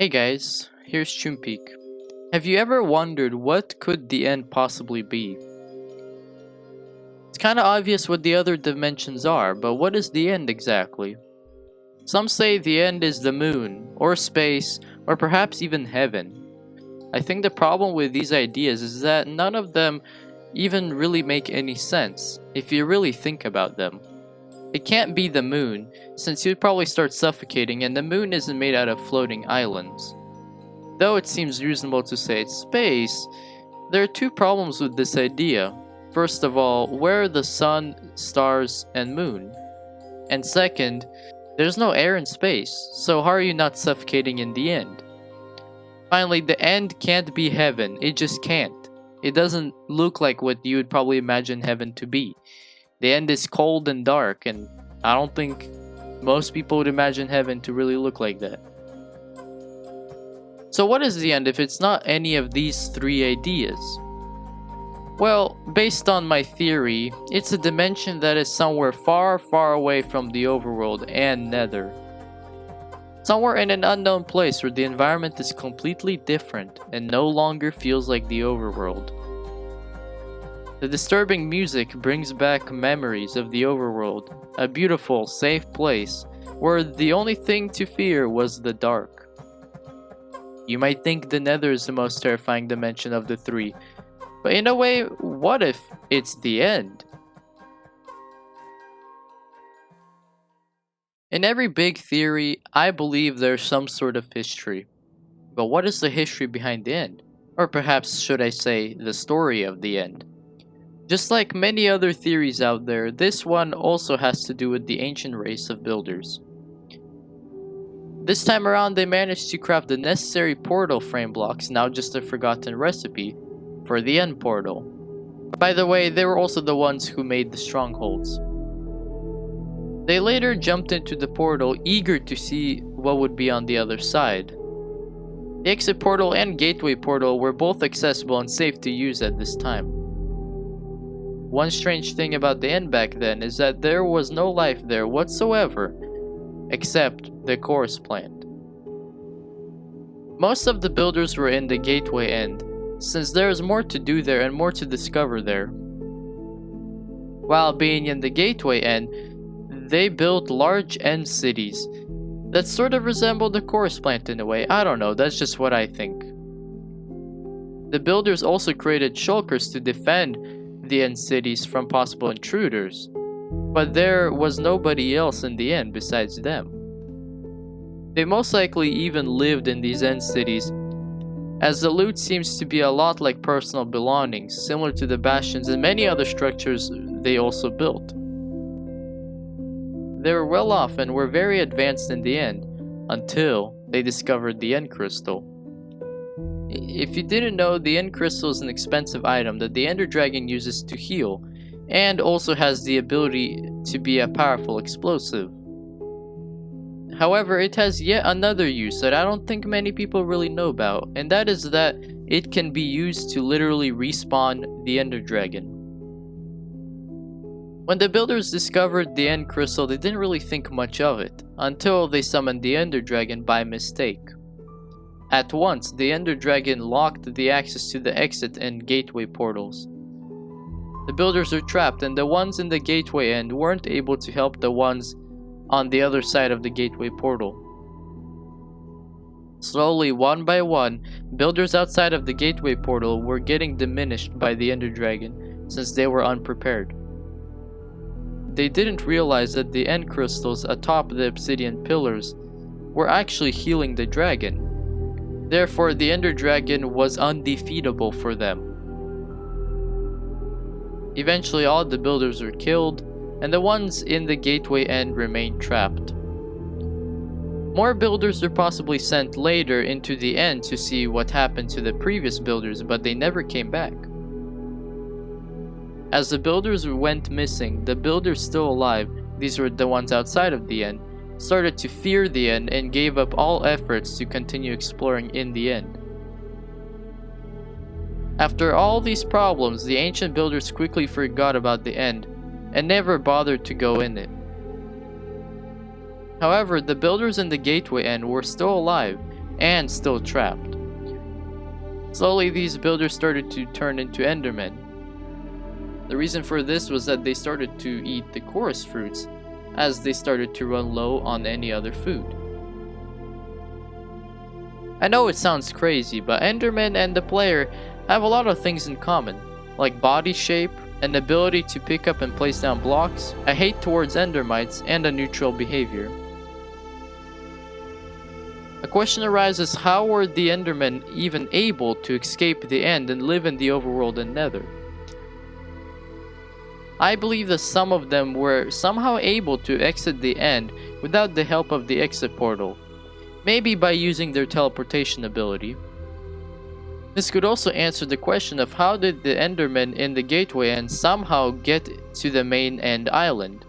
Hey guys, here's Choompeek. Have you ever wondered what could the end possibly be? It's kinda obvious what the other dimensions are, but what is the end exactly? Some say the end is the moon, or space, or perhaps even heaven. I think the problem with these ideas is that none of them even really make any sense, if you really think about them. It can't be the moon, since you'd probably start suffocating and the moon isn't made out of floating islands. Though it seems reasonable to say it's space, there are two problems with this idea. First of all, where are the sun, stars, and moon? And second, there's no air in space, so how are you not suffocating in the end? Finally, the end can't be heaven, it just can't. It doesn't look like what you would probably imagine heaven to be. The end is cold and dark, and I don't think most people would imagine heaven to really look like that. So what is the end if it's not any of these three ideas? Well, based on my theory, it's a dimension that is somewhere far, far away from the overworld and nether. Somewhere in an unknown place where the environment is completely different and no longer feels like the overworld. The disturbing music brings back memories of the overworld, a beautiful, safe place where the only thing to fear was the dark. You might think the nether is the most terrifying dimension of the three, but in a way, what if it's the end? In every big theory, I believe there's some sort of history. But what is the history behind the end? Or perhaps should I say, the story of the end? Just like many other theories out there, this one also has to do with the ancient race of builders. This time around, they managed to craft the necessary portal frame blocks, now just a forgotten recipe, for the end portal. By the way, they were also the ones who made the strongholds. They later jumped into the portal, eager to see what would be on the other side. The exit portal and gateway portal were both accessible and safe to use at this time. One strange thing about the end back then is that there was no life there whatsoever, except the course plant. Most of the builders were in the gateway end, since there is more to do there and more to discover there. While being in the gateway end, they built large end cities that sort of resemble the course plant in a way. I don't know, that's just what I think. The builders also created shulkers to defend the end cities from possible intruders, but there was nobody else in the end besides them. They most likely even lived in these end cities, as the loot seems to be a lot like personal belongings, similar to the bastions and many other structures they also built. They were well off and were very advanced in the end, until they discovered the end crystal. If you didn't know, the end crystal is an expensive item that the Ender Dragon uses to heal, and also has the ability to be a powerful explosive. However, it has yet another use that I don't think many people really know about, and that is that it can be used to literally respawn the Ender Dragon. When the builders discovered the end crystal, they didn't really think much of it, until they summoned the Ender Dragon by mistake. At once, the Ender Dragon locked the access to the exit and gateway portals. The builders were trapped, and the ones in the gateway end weren't able to help the ones on the other side of the gateway portal. Slowly, one by one, builders outside of the gateway portal were getting diminished by the Ender Dragon, since they were unprepared. They didn't realize that the end crystals atop the obsidian pillars were actually healing the dragon. Therefore, the Ender Dragon was undefeatable for them. Eventually, all the builders were killed, and the ones in the gateway end remained trapped. More builders were possibly sent later into the end to see what happened to the previous builders, but they never came back. As the builders went missing, the builders still alive, these were the ones outside of the end, started to fear the end and gave up all efforts to continue exploring in the end. After all these problems, the ancient builders quickly forgot about the end and never bothered to go in it. However, the builders in the gateway end were still alive and still trapped. Slowly, these builders started to turn into Endermen. The reason for this was that they started to eat the chorus fruits as they started to run low on any other food. I know it sounds crazy, but Enderman and the player have a lot of things in common, like body shape, an ability to pick up and place down blocks, a hate towards Endermites, and a neutral behavior. A question arises, how were the Endermen even able to escape the end and live in the overworld and Nether? I believe that some of them were somehow able to exit the end without the help of the exit portal, maybe by using their teleportation ability. This could also answer the question of how did the Endermen in the gateway end somehow get to the main end island.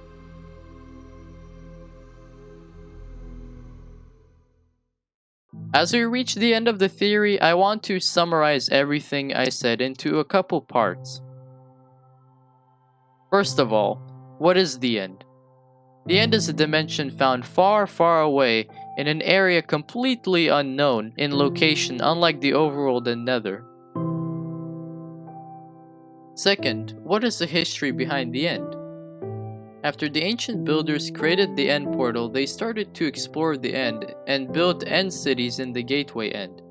As we reach the end of the theory, I want to summarize everything I said into a couple parts. First of all, what is the end? The end is a dimension found far, far away in an area completely unknown in location, unlike the overworld and Nether. Second, what is the history behind the end? After the ancient builders created the end portal, they started to explore the end and built end cities in the gateway end.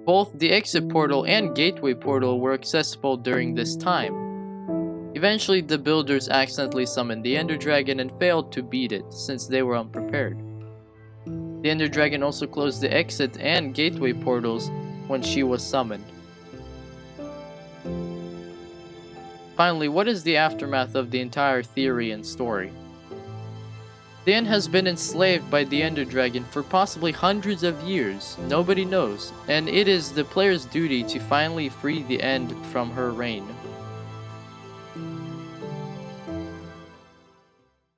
Both the exit portal and gateway portal were accessible during this time. Eventually, the builders accidentally summoned the Ender Dragon and failed to beat it since they were unprepared. The Ender Dragon also closed the exit and gateway portals when she was summoned. Finally, what is the aftermath of the entire theory and story? The End has been enslaved by the Ender Dragon for possibly hundreds of years, nobody knows, and it is the player's duty to finally free the End from her reign.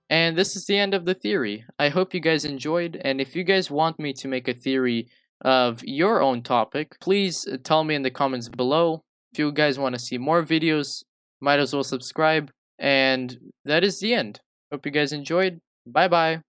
And this is the end of the theory. I hope you guys enjoyed, and if you guys want me to make a theory of your own topic, please tell me in the comments below. If you guys want to see more videos, might as well subscribe, and that is the end. Hope you guys enjoyed. Bye bye.